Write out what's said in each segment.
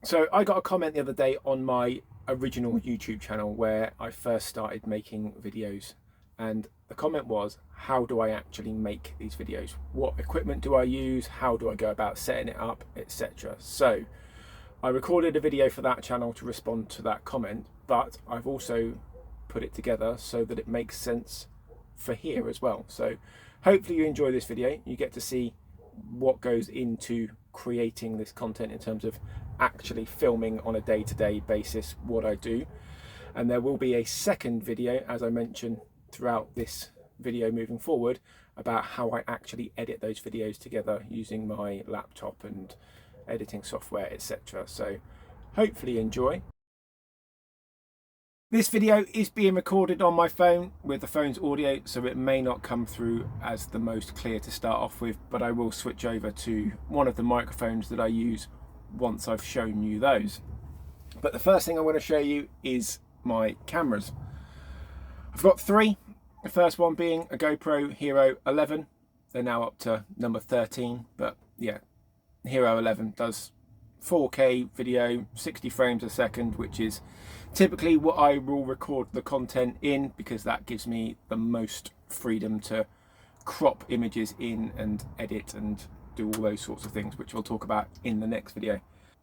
So I got a comment the other day on my original YouTube channel where I first started making videos, and the comment was, how do I actually make these videos? What equipment do I use? How do I go about setting it up, etc. So I recorded a video for that channel to respond to that comment, but I've also put it together so that it makes sense for here as well. So hopefully you enjoy this video. You get to see what goes into creating this content in terms of actually filming on a day-to-day basis what I do. And there will be a second video, as I mentioned throughout this video moving forward, about how I actually edit those videos together using my laptop and editing software, etc. So hopefully you enjoy. This video is being recorded on my phone with the phone's audio, so it may not come through as the most clear to start off with, but I will switch over to one of the microphones that I use once I've shown you those. But the first thing I want to show you is my cameras. I've got three. The first one being a GoPro Hero 11. They're now up to number 13, but yeah, Hero 11 does 4K video, 60 frames a second, which is typically what I will record the content in, because that gives me the most freedom to crop images in and edit and do all those sorts of things, which we'll talk about in the next video.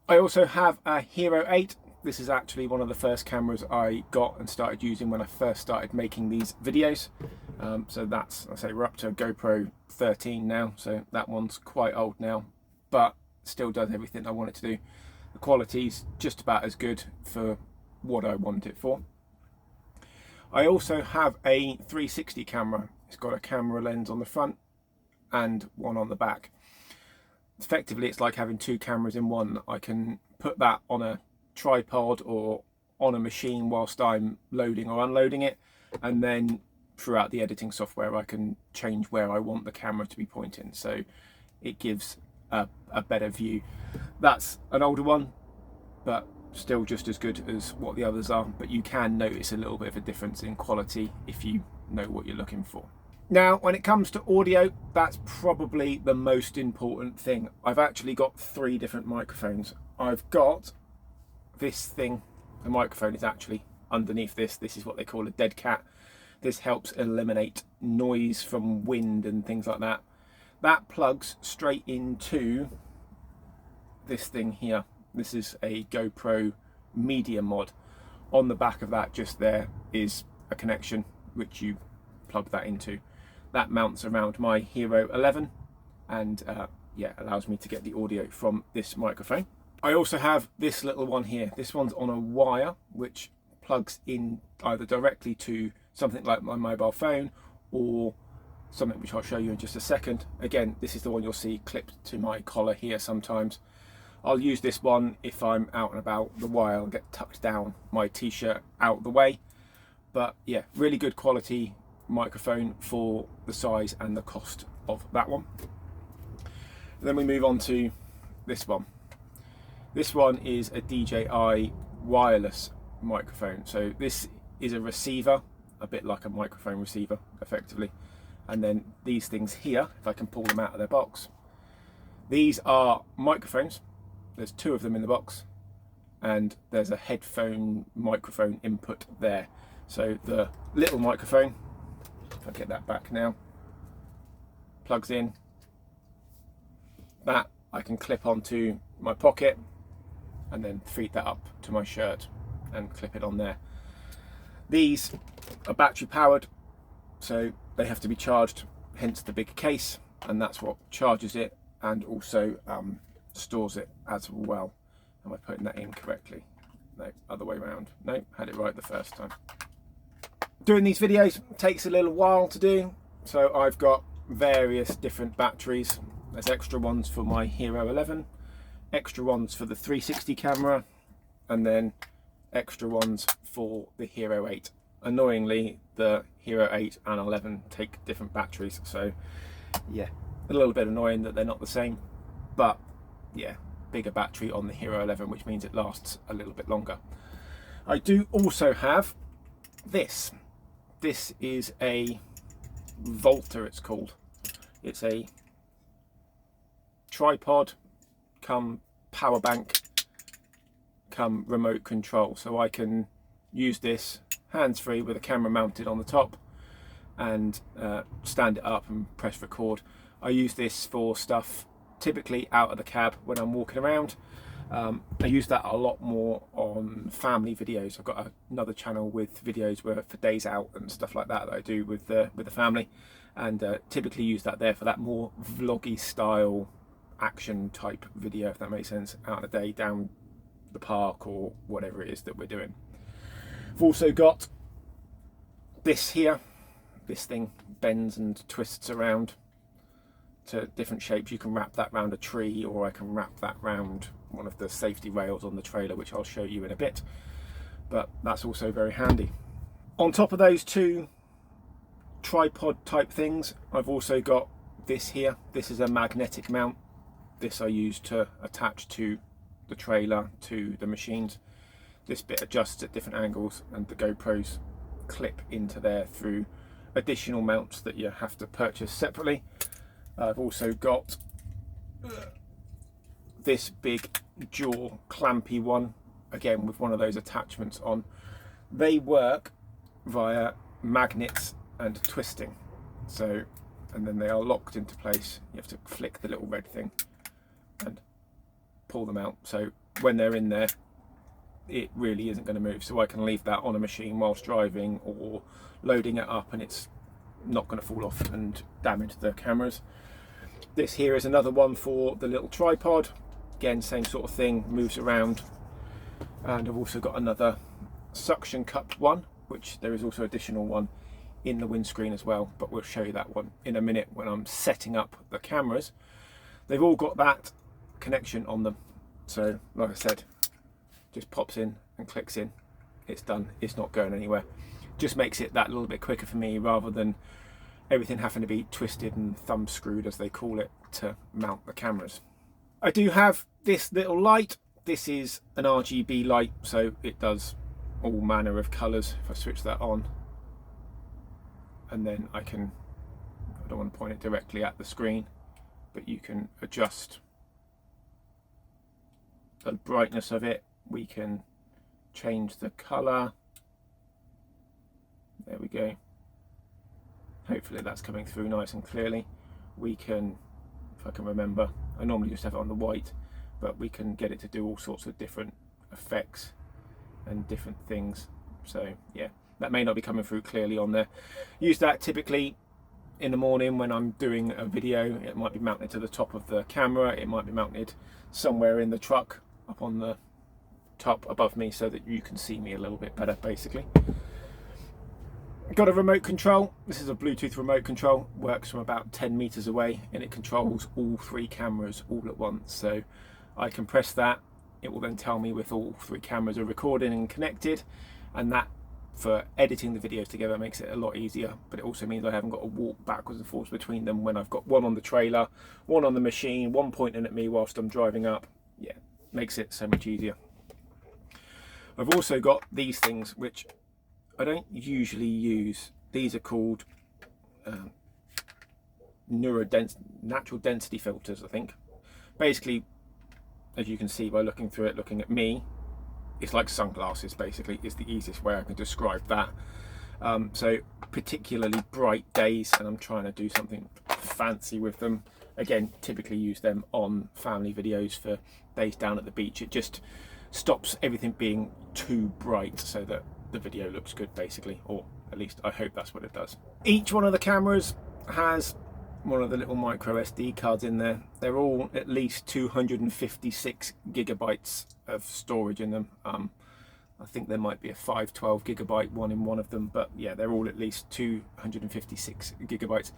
I also have a Hero 8. This is actually one of the first cameras I got and started using when I first started making these videos. So that's, I say, we're up to a GoPro 13 now, so that one's quite old now, but still does everything I want it to do. The quality's just about as good for what I want it for. I also have a 360 camera. It's got a camera lens on the front and one on the back. Effectively, it's like having two cameras in one. I can put that on a tripod or on a machine whilst I'm loading or unloading it, and then throughout the editing software I can change where I want the camera to be pointing, so it gives a better view. That's an older one, but still just as good as what the others are, but you can notice a little bit of a difference in quality if you know what you're looking for. Now, when it comes to audio, that's probably the most important thing. I've actually got three different microphones. I've got this thing, the microphone is actually underneath this. This is what they call a dead cat. This helps eliminate noise from wind and things like that. That plugs straight into this thing here. This is a GoPro Media Mod. On the back of that, just there, is a connection which you plug that into. That mounts around my Hero 11 and yeah, allows me to get the audio from this microphone. I also have this little one here. This one's on a wire which plugs in either directly to something like my mobile phone or something which I'll show you in just a second. Again, this is the one you'll see clipped to my collar here sometimes. I'll use this one if I'm out and about. The wire will get tucked down my t-shirt out the way. But yeah, really good quality microphone for the size and the cost of that one. Then we move on to this one. This one is a DJI wireless microphone. So this is a receiver, a bit like a microphone receiver effectively. And then these things here, if I can pull them out of their box, these are microphones. There's two of them in the box, and there's a headphone microphone input there. So the little microphone, if I get that back now, plugs in. That I can clip onto my pocket and then feed that up to my shirt and clip it on there. These are battery powered, so they have to be charged, hence the big case, and that's what charges it and also stores it as well. Am I putting that in correctly? No, other way around. No, had it right the first time. Doing these videos takes a little while to do, so I've got various different batteries. There's extra ones for my Hero 11, extra ones for the 360 camera, and then extra ones for the Hero 8. Annoyingly, the Hero 8 and 11 take different batteries, so yeah, a little bit annoying that they're not the same, but yeah, bigger battery on the Hero 11, which means it lasts a little bit longer. I do also have this. This is a Volta, it's called. It's a tripod come power bank become remote control, so I can use this hands-free with a camera mounted on the top and stand it up and press record. I use this for stuff typically out of the cab when I'm walking around. I use that a lot more on family videos. I've got another channel with videos for days out and stuff like that I do with the family, and typically use that there for that more vloggy style action type video, if that makes sense, out on a day down the park or whatever it is that we're doing. I've also got this here. This thing bends and twists around to different shapes. You can wrap that round a tree, or I can wrap that round one of the safety rails on the trailer, which I'll show you in a bit, but that's also very handy. On top of those two tripod type things, I've also got this here. This is a magnetic mount. This I use to attach to the trailer, to the machines. This bit adjusts at different angles, and the GoPros clip into there through additional mounts that you have to purchase separately. I've also got this big jaw clampy one, again with one of those attachments on. They work via magnets and twisting, so, and then they are locked into place. You have to flick the little red thing and pull them out, so when they're in there it really isn't going to move, so I can leave that on a machine whilst driving or loading it up, and it's not going to fall off and damage the cameras. This here is another one for the little tripod. Again, same sort of thing, moves around. And I've also got another suction cup one, which there is also additional one in the windscreen as well, but we'll show you that one in a minute when I'm setting up the cameras. They've all got that connection on them, so like I said, just pops in and clicks in, it's done, it's not going anywhere. Just makes it that little bit quicker for me, rather than everything having to be twisted and thumb screwed, as they call it, to mount the cameras. I do have this little light. This is an RGB light, so it does all manner of colours. If I switch that on, and then I don't want to point it directly at the screen, but you can adjust the brightness of it. We can change the colour. There we go. Hopefully that's coming through nice and clearly. We can, if I can remember, I normally just have it on the white, but we can get it to do all sorts of different effects and different things. So yeah, that may not be coming through clearly on there. Use that typically in the morning when I'm doing a video. It might be mounted to the top of the camera, it might be mounted somewhere in the truck up on the top above me, so that you can see me a little bit better, basically. Got a remote control. This is a Bluetooth remote control, works from about 10 meters away, and it controls all three cameras all at once. So I can press that, it will then tell me if all three cameras are recording and connected, and that, for editing the videos together, makes it a lot easier. But it also means I haven't got to walk backwards and forwards between them when I've got one on the trailer, one on the machine, one pointing at me whilst I'm driving up. Yeah, makes it so much easier. I've also got these things, which I don't usually use. These are called natural density filters, I think. Basically, as you can see by looking through it, looking at me, it's like sunglasses, basically, is the easiest way I can describe that. So particularly bright days, and I'm trying to do something fancy with them. Again, typically use them on family videos for days down at the beach. It just stops everything being too bright, so that the video looks good, basically, or at least I hope that's what it does. Each one of the cameras has one of the little micro SD cards in there. They're all at least 256 gigabytes of storage in them. I think there might be a 512 gigabyte one in one of them, but yeah, they're all at least 256 gigabytes.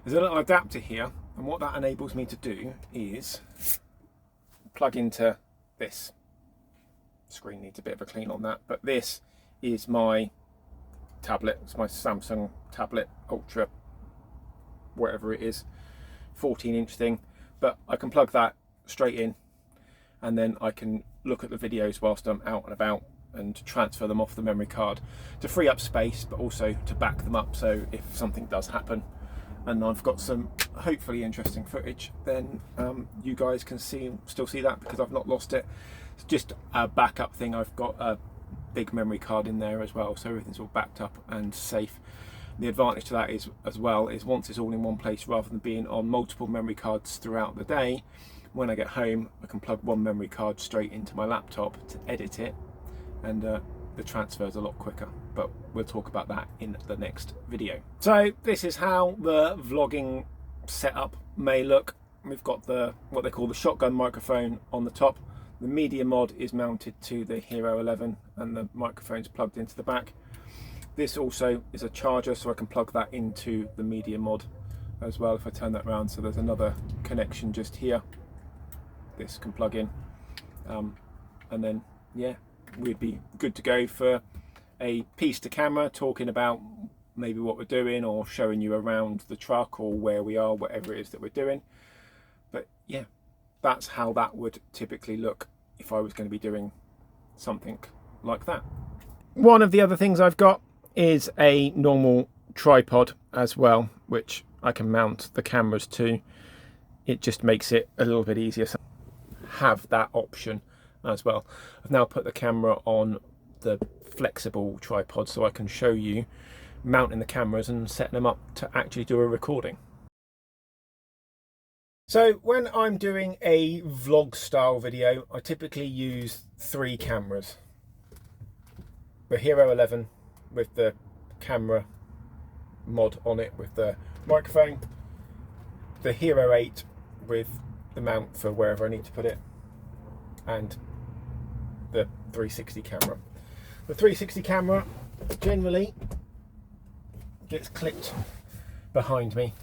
There's a little adapter here, and what that enables me to do is plug into this. Screen needs a bit of a clean on that, but this is my tablet. It's my Samsung tablet Ultra, whatever it is, 14-inch thing, but I can plug that straight in, and then I can look at the videos whilst I'm out and about and transfer them off the memory card to free up space, but also to back them up, so if something does happen, and I've got some hopefully interesting footage, then you guys can still see that, because I've not lost it. It's just a backup thing. I've got a big memory card in there as well, so everything's all backed up and safe. The advantage to that is once it's all in one place, rather than being on multiple memory cards throughout the day, when I get home I can plug one memory card straight into my laptop to edit it, and the transfer is a lot quicker. But we'll talk about that in the next video. So this is how the vlogging setup may look. We've got what they call the shotgun microphone on the top. The media mod is mounted to the Hero 11 and the microphone's plugged into the back. This also is a charger, so I can plug that into the media mod as well if I turn that around. So there's another connection just here. This can plug in, and then yeah, we'd be good to go for a piece to camera, talking about maybe what we're doing, or showing you around the truck, or where we are, whatever it is that we're doing. But yeah, that's how that would typically look if I was going to be doing something like that. One of the other things I've got is a normal tripod as well, which I can mount the cameras to. It just makes it a little bit easier to have that option as well. I've now put the camera on the flexible tripod, so I can show you mounting the cameras and setting them up to actually do a recording. So when I'm doing a vlog style video, I typically use 3 cameras. The Hero 11 with the camera mod on it with the microphone, the Hero 8 with the mount for wherever I need to put it, and the 360 camera. The 360 camera generally gets clipped behind me.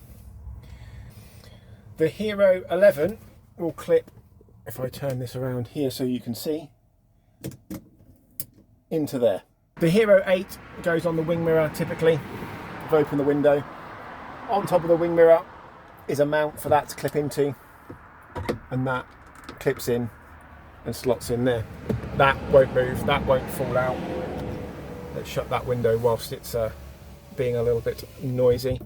The Hero 11 will clip, if I turn this around here so you can see, into there. The Hero 8 goes on the wing mirror typically. I've opened the window. On top of the wing mirror is a mount for that to clip into, and that clips in and slots in there. That won't move, that won't fall out. Let's shut that window whilst it's being a little bit noisy.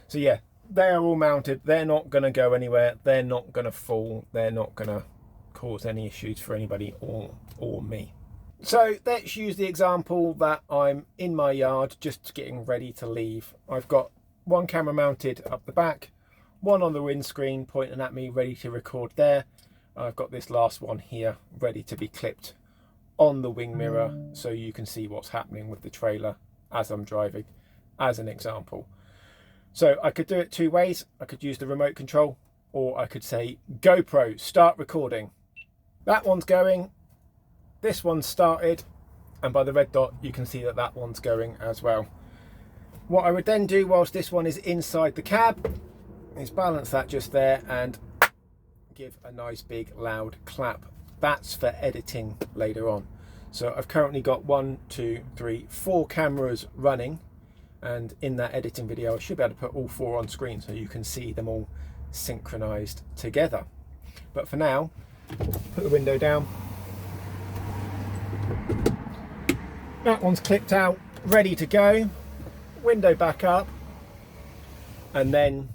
So yeah, they are all mounted. They're not going to go anywhere. They're not going to fall. They're not going to cause any issues for anybody or me. So let's use the example that I'm in my yard just getting ready to leave. I've got one camera mounted up the back, one on the windscreen pointing at me ready to record there. I've got this last one here ready to be clipped on the wing mirror so you can see what's happening with the trailer as I'm driving, as an example. So I could do it 2 ways. I could use the remote control, or I could say GoPro, start recording. That one's going, this one's started, and by the red dot you can see that that one's going as well. What I would then do whilst this one is inside the cab is balance that just there and give a nice big loud clap. That's for editing later on. So I've currently got 1, 2, 3, 4 cameras running, and in that editing video I should be able to put all 4 on screen so you can see them all synchronized together. But for now, put the window down. That one's clipped out, ready to go. Window back up, and then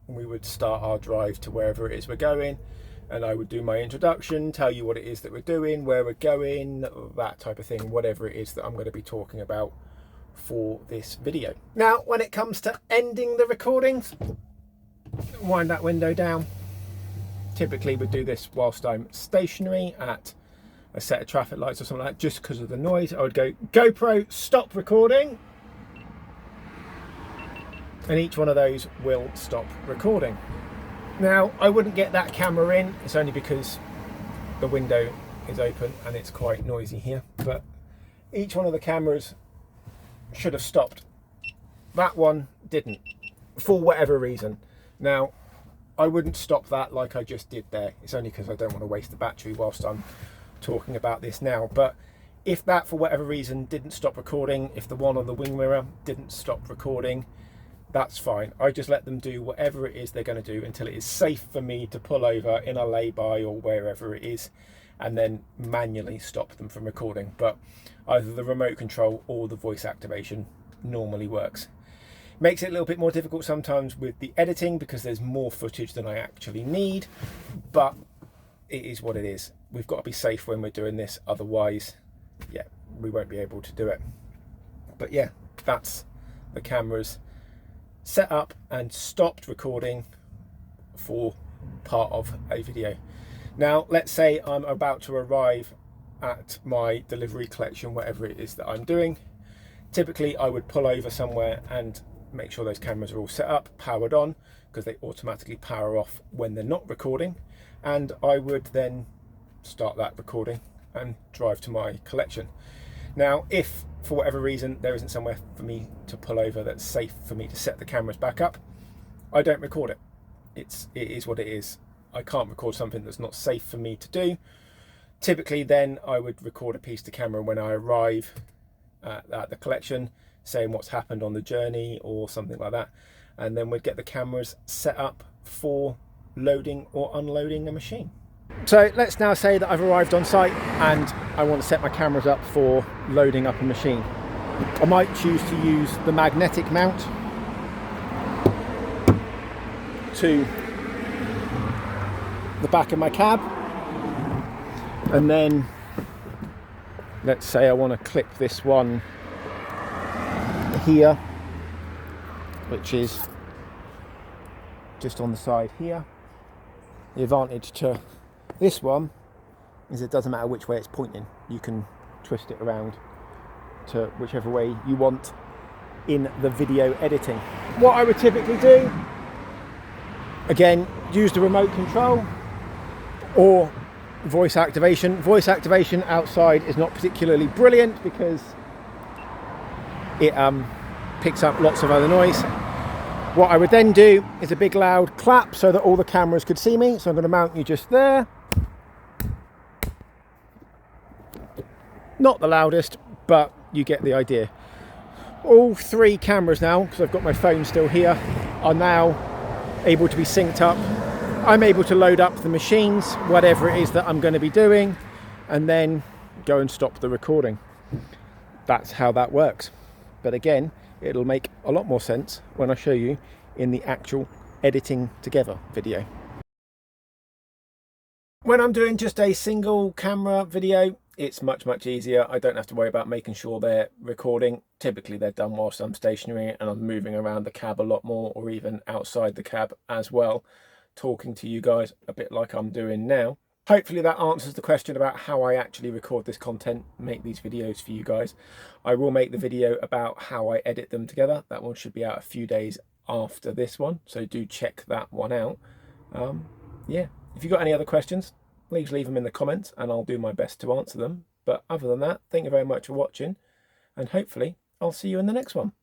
we would start our drive to wherever it is we're going, and I would do my introduction, tell you what it is that we're doing, where we're going, that type of thing, whatever it is that I'm going to be talking about for this video. Now when it comes to ending the recordings, wind that window down. Typically would do this whilst I'm stationary at a set of traffic lights or something like that, just because of the noise. I would go GoPro stop recording, and each one of those will stop recording. Now I wouldn't get that camera in, it's only because the window is open and it's quite noisy here, but each one of the cameras should have stopped. That one didn't, for whatever reason. Now I wouldn't stop that like I just did there. It's only because I don't want to waste the battery whilst I'm talking about this now. But if that for whatever reason didn't stop recording, if the one on the wing mirror didn't stop recording, that's fine. I just let them do whatever it is they're going to do until it is safe for me to pull over in a lay-by or wherever it is, and then manually stop them from recording. But either the remote control or the voice activation normally works. Makes it a little bit more difficult sometimes with the editing because there's more footage than I actually need, but it is what it is. We've got to be safe when we're doing this, otherwise, yeah, we won't be able to do it. But yeah, that's the cameras set up and stopped recording for part of a video. Now, let's say I'm about to arrive at my delivery collection, whatever it is that I'm doing. Typically, I would pull over somewhere and make sure those cameras are all set up, powered on, because they automatically power off when they're not recording. And I would then start that recording and drive to my collection. Now, if for whatever reason there isn't somewhere for me to pull over that's safe for me to set the cameras back up, I don't record it. It is what it is. I can't record something that's not safe for me to do. Typically then I would record a piece to camera when I arrive at the collection, saying what's happened on the journey or something like that, and then we'd get the cameras set up for loading or unloading a machine. So let's now say that I've arrived on site and I want to set my cameras up for loading up a machine. I might choose to use the magnetic mount to the back of my cab, and then let's say I want to clip this one here, which is just on the side here. The advantage to this one is it doesn't matter which way it's pointing. You can twist it around to whichever way you want in the video editing. What I would typically do, again, use the remote control or voice activation. Voice activation outside is not particularly brilliant because it picks up lots of other noise. What I would then do is a big loud clap so that all the cameras could see me. So I'm going to mount you just there. Not the loudest, but you get the idea. All three cameras now, because I've got my phone still here, are now able to be synced up. I'm able to load up the machines, whatever it is that I'm going to be doing, and then go and stop the recording. That's how that works. But again, it'll make a lot more sense when I show you in the actual editing together video. When I'm doing just a single camera video, it's much easier. I don't have to worry about making sure they're recording. Typically they're done whilst I'm stationary and I'm moving around the cab a lot more, or even outside the cab as well, talking to you guys a bit like I'm doing now. Hopefully that answers the question about how I actually record this content, make these videos for you guys. I will make the video about how I edit them together. That one should be out a few days after this one, so do check that one out. Yeah, if you've got any other questions, please leave them in the comments and I'll do my best to answer them. But other than that, thank you very much for watching, and hopefully I'll see you in the next one.